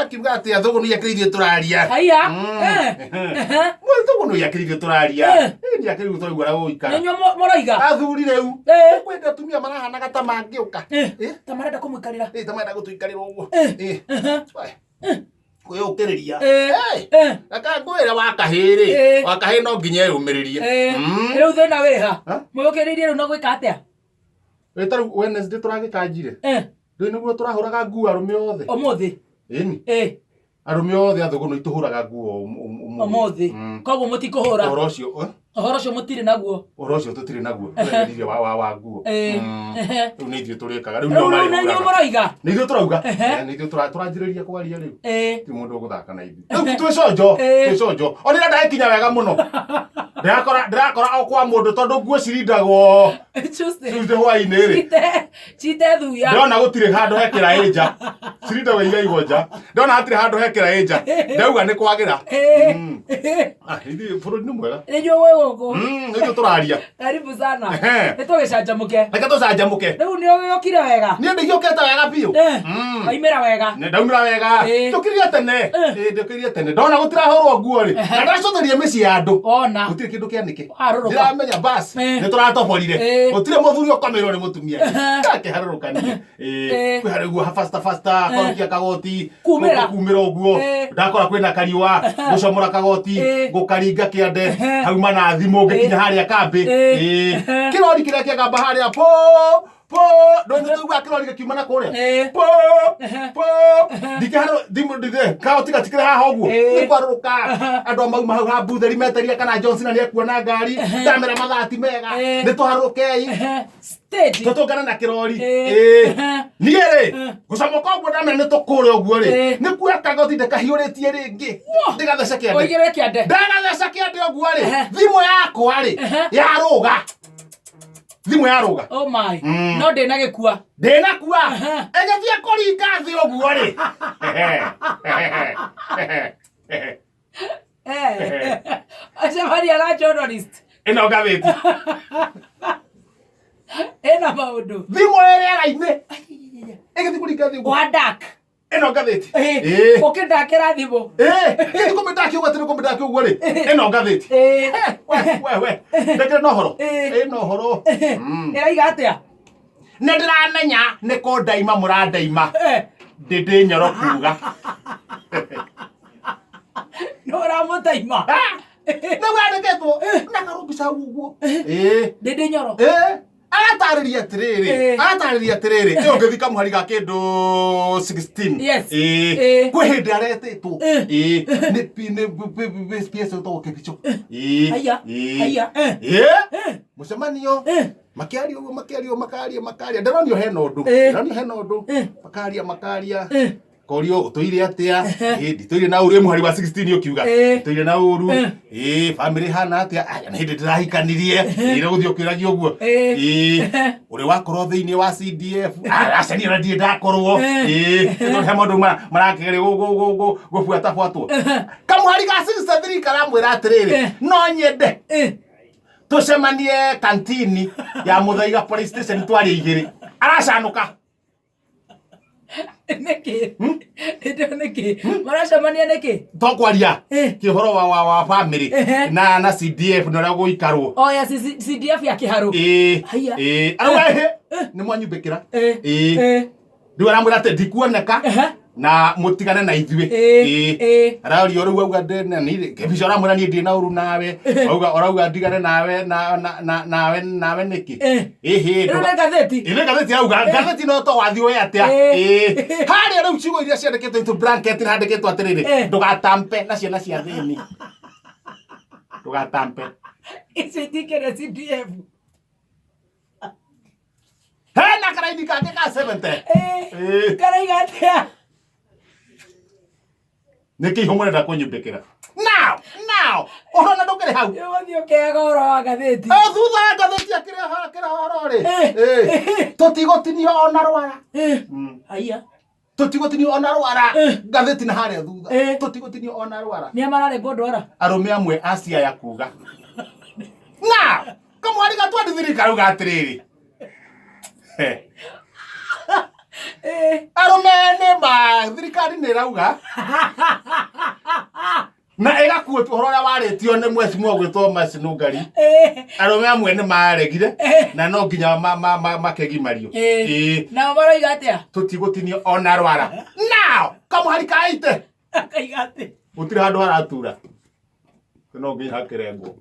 akiuga ati athugu ni yakirithio turaria haya mwe thugu ni yakirithio turaria ni yakirithio turaigua guikara nenyo moroiga athuri riu kwenda tumia marahanaga ta mangiuka ta marenda kumwikarira ta marenda gutuikarira uguo kwiyukiriria aka ngwira wakahiri no nginya yumiririe riu thina wiha mwiyukiririe riu no gwika atia taru Wednesday turagikanjire riu niguo turahuraga nguo arume othe umuthi ini arume othe athugu no ituhuraga nguo umuthi koguo mutikuhura uhoro ucio mutire naguo uhoro ucio tutire naguo turegereire wa nguo riu ni ithuĩ turikaga riu no moroiga ni ithuĩ turauga ni ithuĩ turanjĩrĩria kwaria riu ti mũndũ ũgũthaka na ithuĩ riu twĩconjo onira ndagikinya wega mũno ndirakora o kwa mũndũ tondũ nguo cirindagwo Tuesday hwaĩ-inĩ rĩ chite thuya ndona gũtirĩ handũ hekĩra ĩnja cirindagwo igaigwo nja ndona hatirĩ handũ hekĩra ĩnja ndauga nĩ kwagĩra ithuĩ bũrũri nĩ mwega nĩnyuo wĩ gũkũ nĩithuĩ tũraria karibu sana nĩtũgĩcanjamũke reke tũcanjamũke rĩu nĩũgĩũkire wega niĩ ndĩgĩũkĩte wega biũ waimĩra wega ndaumĩra wega tũkĩrire tene ndũkĩrire tene ndona gũtirahũrwo nguo rĩ na ndacũthĩrie mĩciĩ ya andũ ona gũtirĩ kĩndũ kĩanĩke warũrũka ndiramenya basi nĩtũratoborire gũtirĩ mũthuri ũkomerwo nĩ mũtumia akĩharũrũkania kwĩharĩguo fasta korokia kagoti kumĩra ũguo ndakora kwĩna kariũa gũcomora kagoti gũkaringa kĩande hauma na thimũ ngĩkinya harĩa kambĩ kĩrori kĩrĩa kĩagamba harĩa ndonye tũigua kĩrori gĩkiuma na kũrĩa ndikĩharũ kaoti gatikĩrĩ haha ũguo nĩkwarũrũka andũ amauma hau ha mbutheri meteria kana Johnson nĩekuona ngari ndamera mathati mega nĩtũharũrũkei tũtũngana na kĩrori niĩ rĩ gũcomoka ũguo ndamera nĩtũkũrĩa ũguo rĩ nĩkuoya kagoti ndĩkahiũrĩtie rĩngĩ ndĩgatheca kĩande ndagatheca kĩande ũguo rĩ thimũ yakwa rĩ yarũga thimũ yarũga oh my no ndĩna gĩkua egethia kũringa thĩ ũguo rĩ acemania na journalist ĩno ngathĩti ĩna maũndũ thimũ ĩrĩera-inĩ ĩgĩthi kũringa thĩ ũguo wadak ĩno ngathĩti ũkĩndakĩra thimũ gĩthi kũmĩndaki ũguo atĩ nĩkũmĩndaki ũguo rĩ ĩno ngathĩti we ndekere no horo ĩno horo ĩraiga atĩa nĩ ndĩramenya nĩ kũndaima mũrandaima ndĩ nyoro kuga no ũramũtaima nĩ wandĩkĩtwo na karũmbica ũguo ndĩ nyoro aratarĩria atĩrĩrĩ ĩyo ngĩthi kamũhari ga kĩndũ 16 kwĩ hĩndĩ aretĩtwo nĩ PS ũtagwo kĩbico mũcemanio makĩaria makaria ndaronio hena ũndũ makaria korio ũtũire atĩa nditũire na ũru mũhari wa 16 ũkiuga nditũire na ũru family hana atĩa nĩ hĩndĩ ndĩrahikanirie gũthiĩ ũkĩragia ũguo ũrĩ wakorwo thĩinĩ wa CDF aceni ona ndirĩ ndakorwo he maũndũ marakĩgeria gũbuatwo kamũhari ga 63 karamwĩra atĩrĩrĩ no nyende tũcemanie kantini ya Mũthaiga police station twarie igĩrĩ aracanũka niki maracemania niki tokwaria kĩhoro wa family na CDF na ũrĩa gũikarwo oya CDF ya kĩharũ arauga nĩ mwanyumbĩkĩra rĩu aramwĩra atĩ ndikuoneka na mũtigane na ithuĩ arario rĩu auga kĩbica aramwĩra niĩ ndirĩ na ũru nawe arauga ndigane nawe nĩkĩ nĩ ngathĩti arauga ngathĩti no to wathiĩ we atĩa harĩa rĩu ciugo iria ciandĩkĩtwo into blanket handĩkĩtwo atĩrĩrĩ ndũgatampe na ciana cia thĩni ndũgatampe ici itikĩrĩ CDF hena karaini kangĩ ka 70 karaiga atĩa nĩkĩ iho mũrenda kũnyumbĩkĩra now ũhona ndũkĩrĩ hau ũgũthiĩ ũkĩaga ũhoro wa ngathĩti thutha wa ngathĩti akĩrĩ horo rĩ tũtigũtinio ona rwara tũtigũtinio ona rwara ngathĩti na harĩa thutha tũtigũtinio ona rwara nĩ amararĩmbwo ndwara arũme amwe a Siaya kuga kamũhari ga 23 karauga atĩrĩrĩ Arume nĩ ma thirikari nĩ rauga na ĩgakuo ũhoro ũrĩa warĩtio nĩ mwecimu gwĩtwo Macino Ngari. Arume amwe nĩ maregire na no nginya makegimario. Nao maroiga atĩa? Tũtigũtinio ona rwara. Now kamũhari kaite Akaiga atĩ gũtirĩ handũ haratura no nginya hakĩrengwo.